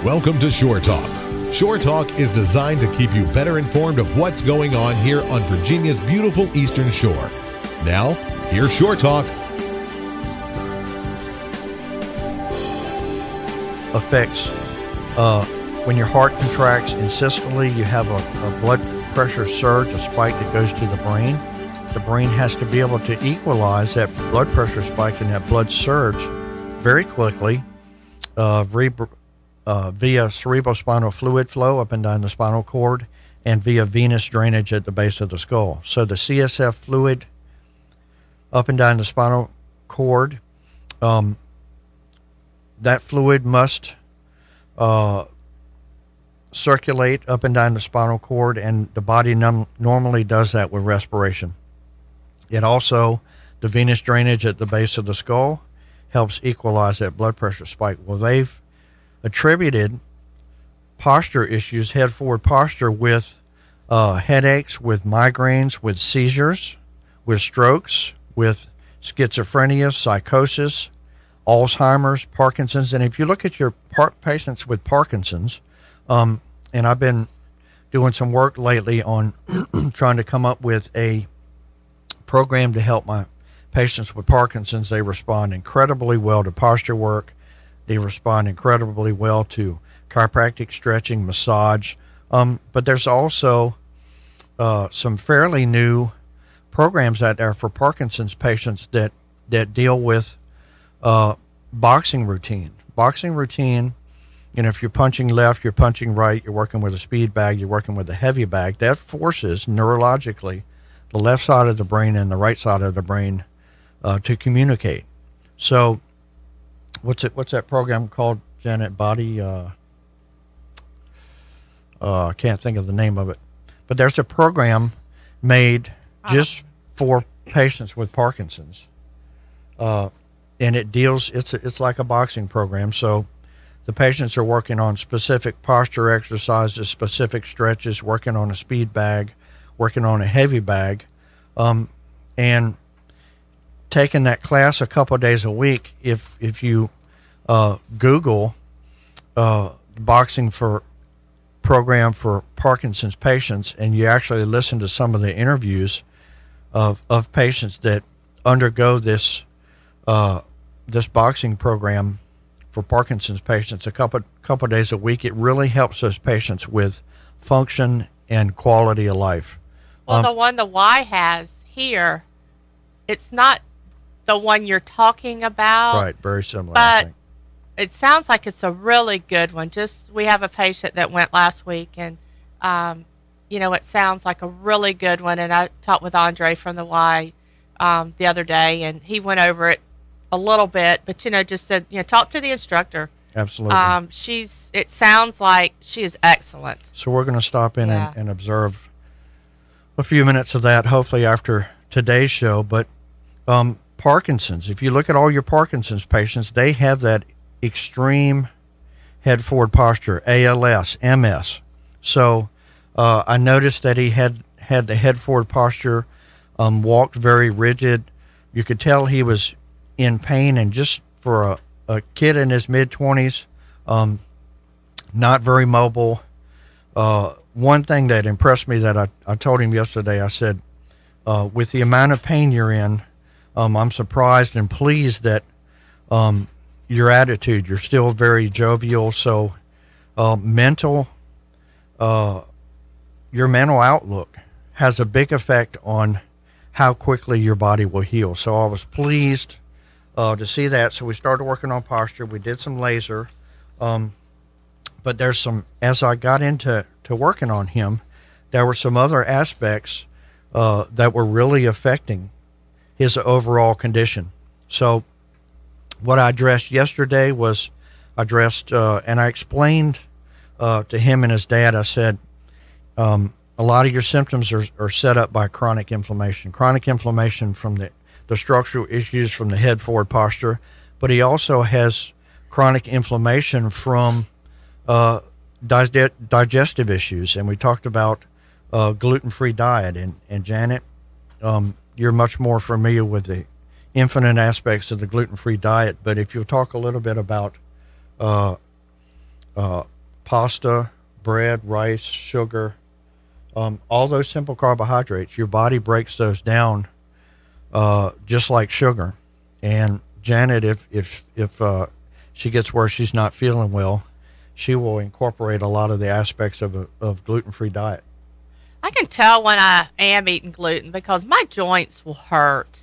Welcome to Shore Talk. Shore Talk is designed to keep you better informed of what's going on here on Virginia's beautiful Eastern Shore. Now, here's Shore Talk. Affects when your heart contracts in systole, you have a blood pressure surge, a spike that goes to the brain. The brain has to be able to equalize that blood pressure spike and that blood surge very quickly via cerebrospinal fluid flow up and down the spinal cord and via venous drainage at the base of the skull. So the CSF fluid up and down the spinal cord, that fluid must circulate up and down the spinal cord, and the body normally does that with respiration. It also, the venous drainage at the base of the skull helps equalize that blood pressure spike. Well, they've attributed posture issues, head forward posture, with headaches, with migraines, with seizures, with strokes, with schizophrenia, psychosis, Alzheimer's, Parkinson's. And if you look at your patients with Parkinson's, and I've been doing some work lately on trying to come up with a program to help my patients with Parkinson's, they respond incredibly well to posture work. They respond incredibly well to chiropractic, stretching, massage. But there's also some fairly new programs out there for Parkinson's patients that deal with boxing routine. Boxing routine, if you're punching left, you're punching right, you're working with a speed bag, you're working with a heavy bag, that forces neurologically the left side of the brain and the right side of the brain to communicate. So what's that program called, Janet? Body, I can't think of the name of it. But there's a program made just for patients with Parkinson's. And it deals, it's like a boxing program. So the patients are working on specific posture exercises, specific stretches, working on a speed bag, working on a heavy bag, and taking that class a couple of days a week. If you Google boxing for program for Parkinson's patients, and you actually listen to some of the interviews of patients that undergo this boxing program for Parkinson's patients a couple of days a week, it really helps those patients with function and quality of life. Well, the one the Y has here, it's not the one you're talking about. Right, very similar, I but think. It sounds like it's a really good one. We have a patient that went last week, and it sounds like a really good one. And I talked with Andre from the Y the other day, and he went over it a little bit, but just said, talk to the instructor. Absolutely. It sounds like she is excellent. So we're going to stop in and observe a few minutes of that, hopefully after today's show. But Parkinson's, if you look at all your Parkinson's patients, they have that extreme head forward posture, ALS, MS. So I noticed that he had the head forward posture, walked very rigid. You could tell he was in pain, and just for a kid in his mid-20s, not very mobile. One thing that impressed me that I told him yesterday, I said, with the amount of pain you're in, I'm surprised and pleased that your attitude, you're still very jovial. So your mental outlook has a big effect on how quickly your body will heal. So I was pleased to see that. So we started working on posture. We did some laser. But as I got into working on him, there were some other aspects that were really affecting his overall condition. So what I addressed yesterday was and I explained to him and his dad, I said, a lot of your symptoms are set up by chronic inflammation from the structural issues from the head forward posture, but he also has chronic inflammation from digestive issues. And we talked about gluten-free diet. And Janet, you're much more familiar with the infinite aspects of the gluten-free diet, but if you'll talk a little bit about pasta, bread, rice, sugar, all those simple carbohydrates, your body breaks those down just like sugar. And Janet, if she gets where she's not feeling well, she will incorporate a lot of the aspects of gluten-free diet. I can tell when I am eating gluten because my joints will hurt.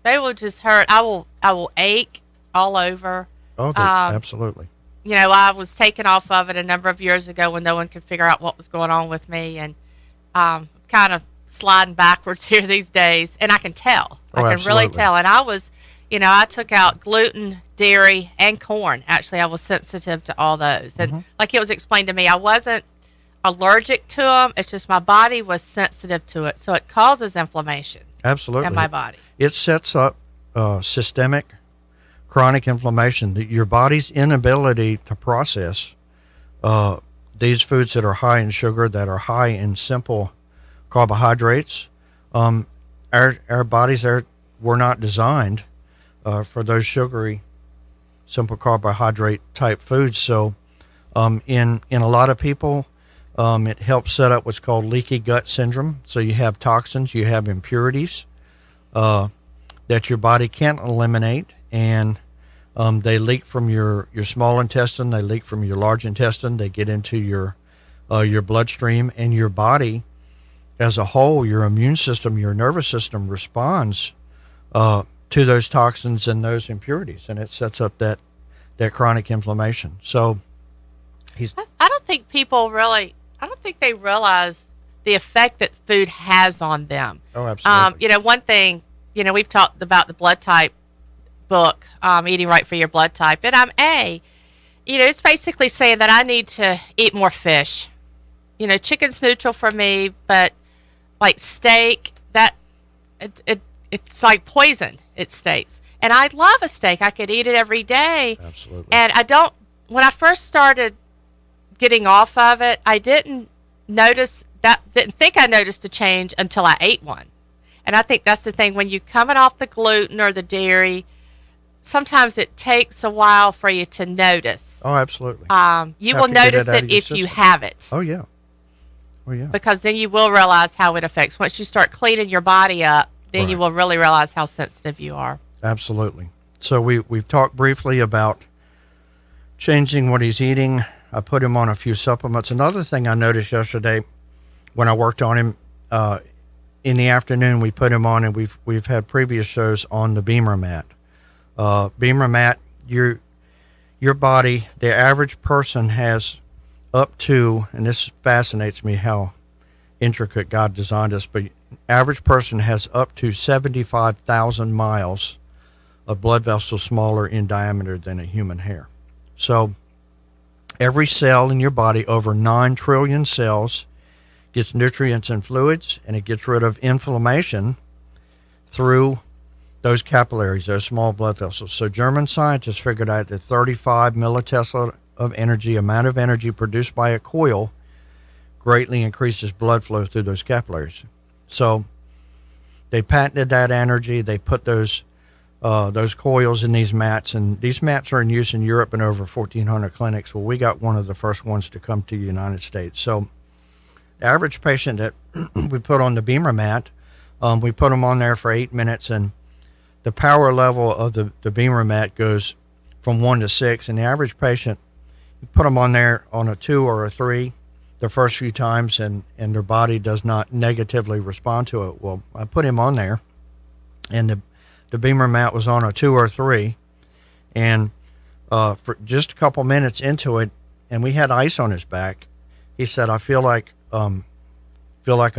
They will just hurt. I will ache all over. Oh, absolutely. You know, I was taken off of it a number of years ago when no one could figure out what was going on with me, and kind of sliding backwards here these days. And I can tell. I can absolutely. really tell. And I was, I took out gluten, dairy, and corn. Actually, I was sensitive to all those. And like it was explained to me, I wasn't allergic to them. It's just my body was sensitive to it. So it causes inflammation. Absolutely. In my body. It sets up systemic chronic inflammation. Your body's inability to process these foods that are high in sugar, that are high in simple carbohydrates. Our bodies were not designed for those sugary, simple carbohydrate type foods. So in a lot of people, it helps set up what's called leaky gut syndrome. So you have toxins, you have impurities that your body can't eliminate, and they leak from your small intestine, they leak from your large intestine, they get into your bloodstream, and your body as a whole, your immune system, your nervous system responds to those toxins and those impurities, and it sets up that chronic inflammation. So I don't think they realize the effect that food has on them. Oh, absolutely. One thing, we've talked about the blood type book, Eating Right for Your Blood Type, and I'm A. It's basically saying that I need to eat more fish. Chicken's neutral for me, but like steak, it's like poison, it states. And I love a steak. I could eat it every day. Absolutely. And when I first started getting off of it, I didn't think I noticed a change until I ate one. And I think that's the thing. When you're coming off the gluten or the dairy, sometimes it takes a while for you to notice. Oh, absolutely. You will notice it if you have it. Oh, yeah. Oh, yeah. Because then you will realize how it affects. Once you start cleaning your body up, then you will really realize how sensitive you are. Absolutely. So we've talked briefly about changing what he's eating. I put him on a few supplements. Another thing I noticed yesterday when I worked on him, in the afternoon we put him on, and we've had previous shows on the Beamer mat. Beamer mat, your body, the average person has up to, and this fascinates me how intricate God designed us, but average person has up to 75,000 miles of blood vessels smaller in diameter than a human hair. So every cell in your body, over 9 trillion cells, gets nutrients and fluids, and it gets rid of inflammation through those capillaries, those small blood vessels. So German scientists figured out that 35 millitesla of energy, amount of energy produced by a coil, greatly increases blood flow through those capillaries. So they patented that energy. They put those coils in these mats, and these mats are in use in Europe in over 1,400 clinics. Well, we got one of the first ones to come to the United States. So the average patient that we put on the Beamer mat, we put them on there for 8 minutes, and the power level of the Beamer mat goes from 1 to 6, and the average patient, you put them on there on a 2 or a 3 the first few times, and their body does not negatively respond to it. Well, I put him on there, and the Beamer mat was on a 2 or 3, and for just a couple minutes into it, and we had ice on his back, he said, I feel like I'm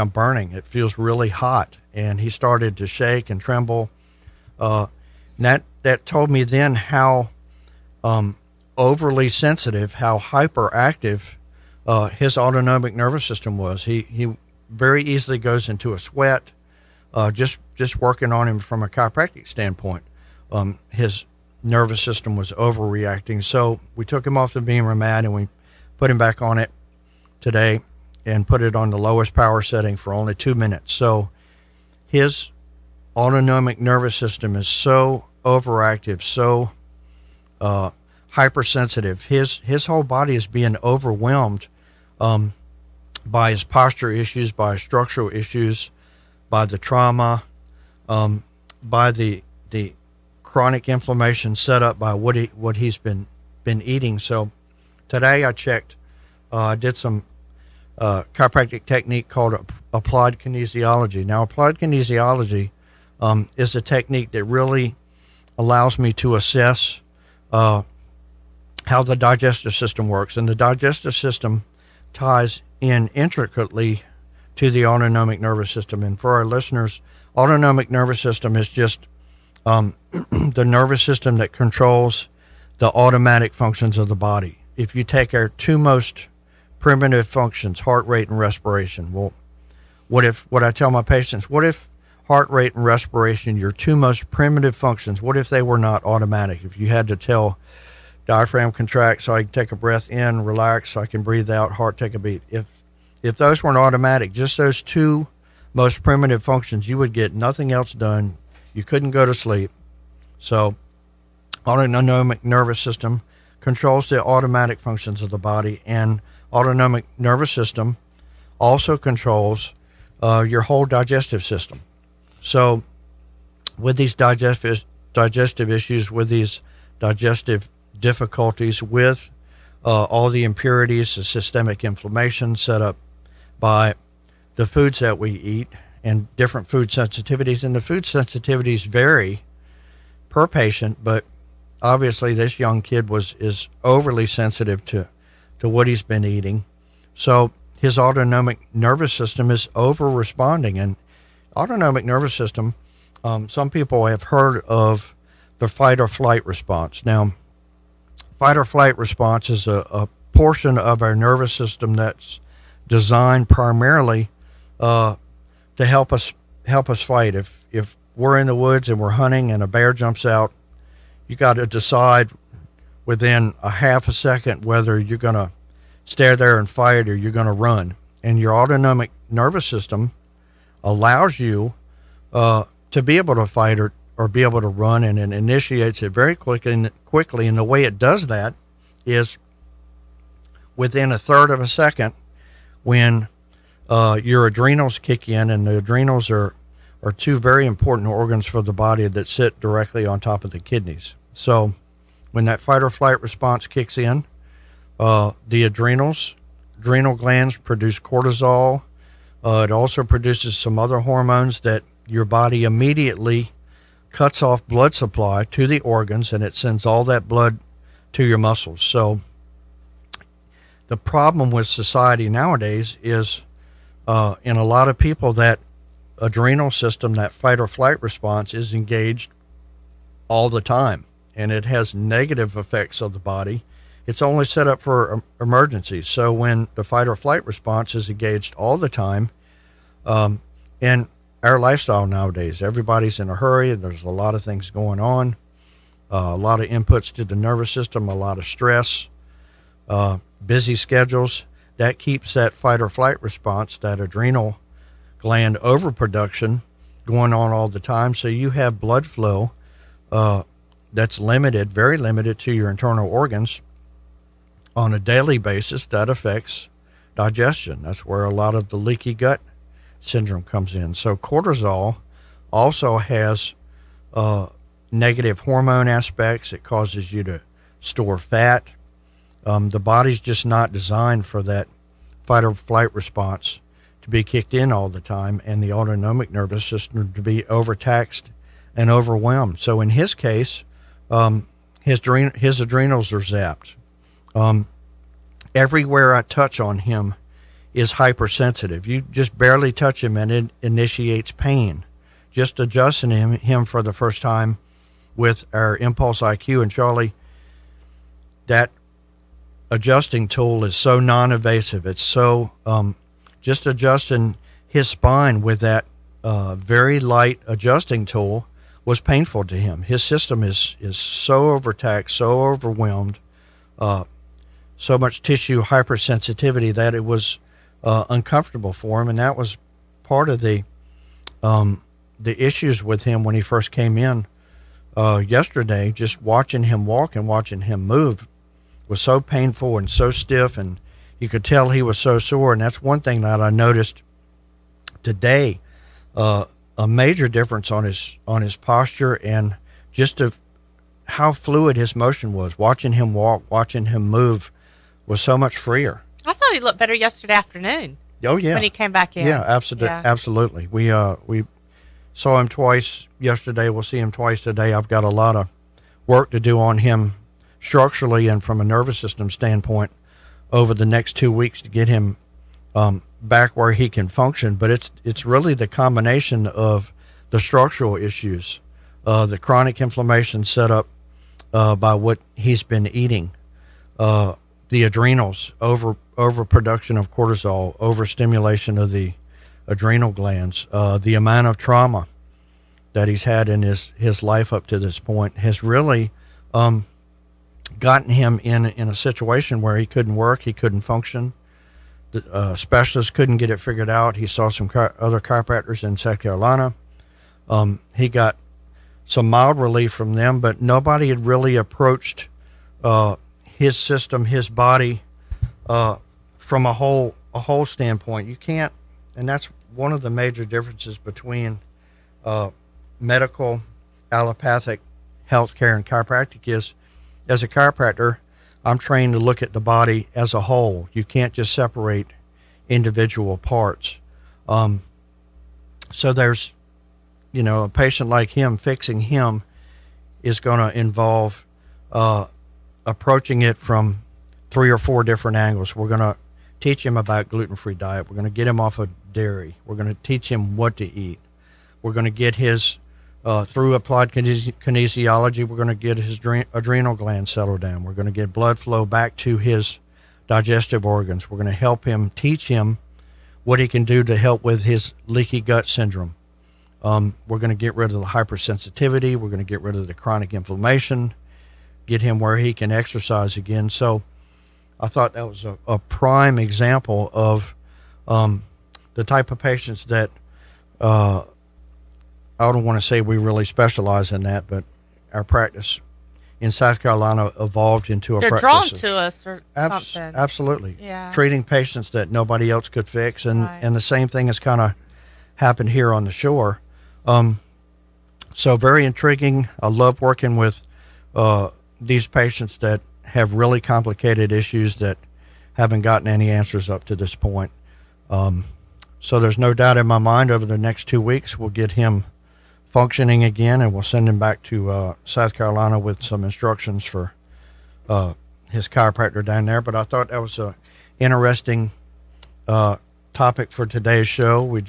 burning. It feels really hot. And he started to shake and tremble. That told me then how overly sensitive, how hyperactive his autonomic nervous system was. He very easily goes into a sweat. Just working on him from a chiropractic standpoint, his nervous system was overreacting. So we took him off the Beamer mat, and we put him back on it today and put it on the lowest power setting for only 2 minutes. So his autonomic nervous system is so overactive, so hypersensitive. His whole body is being overwhelmed by his posture issues, by his structural issues, by the trauma, by the chronic inflammation set up by what he's been eating. So today I checked. I did some chiropractic technique called applied kinesiology. Now, applied kinesiology is a technique that really allows me to assess how the digestive system works. And the digestive system ties in intricately to the autonomic nervous system. And for our listeners, autonomic nervous system is just the nervous system that controls the automatic functions of the body. If you take our two most primitive functions, heart rate and respiration, well, what I tell my patients, what if heart rate and respiration, your two most primitive functions, what if they were not automatic? If you had to tell diaphragm contract so I can take a breath in, relax so I can breathe out, heart take a beat. If those weren't automatic, just those two most primitive functions, you would get nothing else done. You couldn't go to sleep. So autonomic nervous system controls the automatic functions of the body, and autonomic nervous system also controls your whole digestive system. So with these digestive issues, with these digestive difficulties, with all the impurities, the systemic inflammation set up by the foods that we eat and different food sensitivities, and the food sensitivities vary per patient, but obviously this young kid is overly sensitive to what he's been eating. So his autonomic nervous system is over responding. And autonomic nervous system, some people have heard of the fight or flight response. Now, fight or flight response is a portion of our nervous system that's designed primarily to help us fight. If we're in the woods and we're hunting and a bear jumps out, you got to decide within a half a second whether you're going to stay there and fight or you're going to run. And your autonomic nervous system allows you to be able to fight or be able to run, and it initiates it very quickly. And the way it does that is within a third of a second, when your adrenals kick in, and the adrenals are two very important organs for the body that sit directly on top of the kidneys. So when that fight or flight response kicks in, the adrenal glands produce cortisol. It also produces some other hormones that your body immediately cuts off blood supply to the organs, and it sends all that blood to your muscles. So the problem with society nowadays is in a lot of people, that adrenal system, that fight or flight response, is engaged all the time, and it has negative effects of the body. It's only set up for emergencies. So when the fight or flight response is engaged all the time, and our lifestyle nowadays, everybody's in a hurry. There's a lot of things going on, a lot of inputs to the nervous system, a lot of stress, busy schedules. That keeps that fight or flight response, that adrenal gland overproduction, going on all the time. So you have blood flow that's limited, very limited, to your internal organs on a daily basis. That affects digestion. That's where a lot of the leaky gut syndrome comes in. So cortisol also has negative hormone aspects. It causes you to store fat. The body's just not designed for that fight or flight response to be kicked in all the time, and the autonomic nervous system to be overtaxed and overwhelmed. So in his case, his adrenals are zapped. Everywhere I touch on him is hypersensitive. You just barely touch him and it initiates pain. Just adjusting him for the first time with our Impulse IQ, and Charlie, that adjusting tool is so non-invasive. It's so just adjusting his spine with that very light adjusting tool was painful to him. His system is so overtaxed, so overwhelmed, so much tissue hypersensitivity that it was uncomfortable for him, and that was part of the issues with him when he first came in yesterday, just watching him walk and watching him move was so painful and so stiff, and you could tell he was so sore. And that's one thing that I noticed today, a major difference on his posture and just how fluid his motion was. Watching him walk, watching him move was so much freer. I thought he looked better yesterday afternoon. Oh yeah, when he came back in. Yeah, absolutely. We saw him twice yesterday. We'll see him twice today. I've got a lot of work to do on him structurally and from a nervous system standpoint over the next 2 weeks to get him back where he can function. But it's really the combination of the structural issues, the chronic inflammation set up by what he's been eating, the adrenals, overproduction of cortisol, overstimulation of the adrenal glands, the amount of trauma that he's had in his life up to this point has really gotten him in a situation where he couldn't work, he couldn't function. The specialists couldn't get it figured out. He saw some other chiropractors in South Carolina. He got some mild relief from them, but nobody had really approached his system, his body, from a whole standpoint. You can't, and that's one of the major differences between medical, allopathic healthcare and chiropractic is, as a chiropractor, I'm trained to look at the body as a whole. You can't just separate individual parts. So there's, a patient like him, fixing him is going to involve approaching it from 3 or 4 different angles. We're going to teach him about gluten-free diet. We're going to get him off of dairy. We're going to teach him what to eat. We're going to get his, through applied kinesiology, we're going to get his adrenal glands settled down. We're going to get blood flow back to his digestive organs. We're going to help him, teach him what he can do to help with his leaky gut syndrome. We're going to get rid of the hypersensitivity. We're going to get rid of the chronic inflammation, get him where he can exercise again. So I thought that was a prime example of the type of patients that I don't want to say we really specialize in that, but our practice in South Carolina evolved into a practice. They're drawn to us or something. Absolutely. Yeah. Treating patients that nobody else could fix. And, Right. and the same thing has kind of happened here on the shore. So very intriguing. I love working with these patients that have really complicated issues that haven't gotten any answers up to this point. So there's no doubt in my mind over the next 2 weeks we'll get him functioning again, and we'll send him back to South Carolina with some instructions for his chiropractor down there. But I thought that was a interesting topic for today's show. We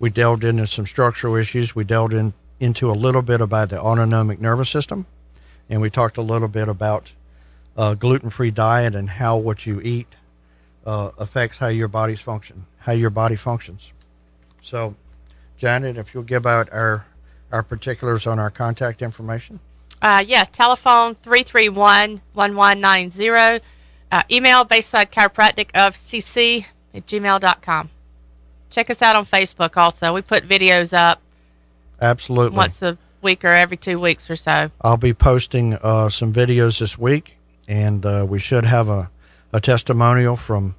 delved into some structural issues. We delved into a little bit about the autonomic nervous system, and we talked a little bit about gluten-free diet and how what you eat affects how your body functions. So, Janet, if you'll give out our particulars on our contact information. Telephone 331-1190. Email BasesideChiropracticofCC@gmail.com. Check us out on Facebook also. We put videos up Absolutely. once a week or every 2 weeks or so. I'll be posting some videos this week, and we should have a testimonial from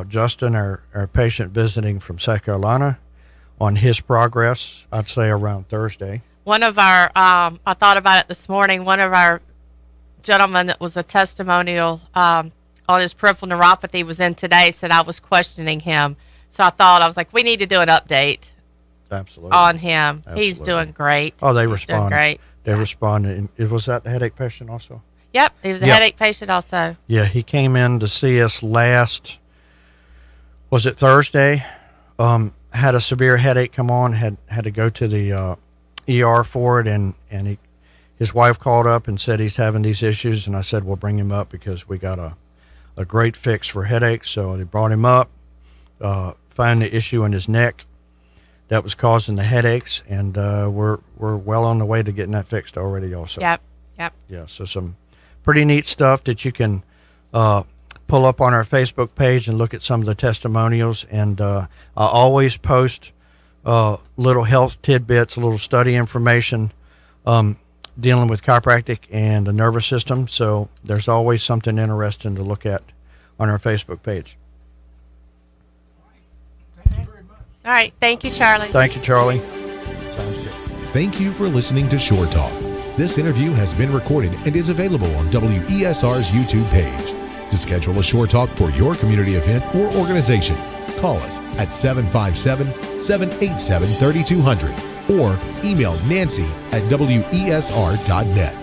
Justin, our patient visiting from South Carolina, on his progress, I'd say around Thursday. One of our, I thought about it this morning, one of our gentlemen that was a testimonial on his peripheral neuropathy was in today, said I was questioning him. So I was like, we need to do an update Absolutely. on him. Absolutely. He's doing great. Oh, they He's responded. doing great. They responded. Was that the headache patient also? Yep, he was a Yep. headache patient also. Yeah, he came in to see us was it Thursday? Had a severe headache come on, had to go to the ER for it, and his wife called up and said he's having these issues, and I said, we'll bring him up because we got a great fix for headaches. So they brought him up, found the issue in his neck that was causing the headaches, and we're well on the way to getting that fixed already also. Yep. Yeah, so some pretty neat stuff that you can pull up on our Facebook page and look at some of the testimonials. And I always post little health tidbits, a little study information dealing with chiropractic and the nervous system. So there's always something interesting to look at on our Facebook page. All right. Thank you, Charlie. Thank you, Charlie. Sounds good. Thank you for listening to Shore Talk. This interview has been recorded and is available on WESR's YouTube page. To schedule a Shore Talk for your community event or organization, call us at 757-787-3200 or email Nancy at WESR.net.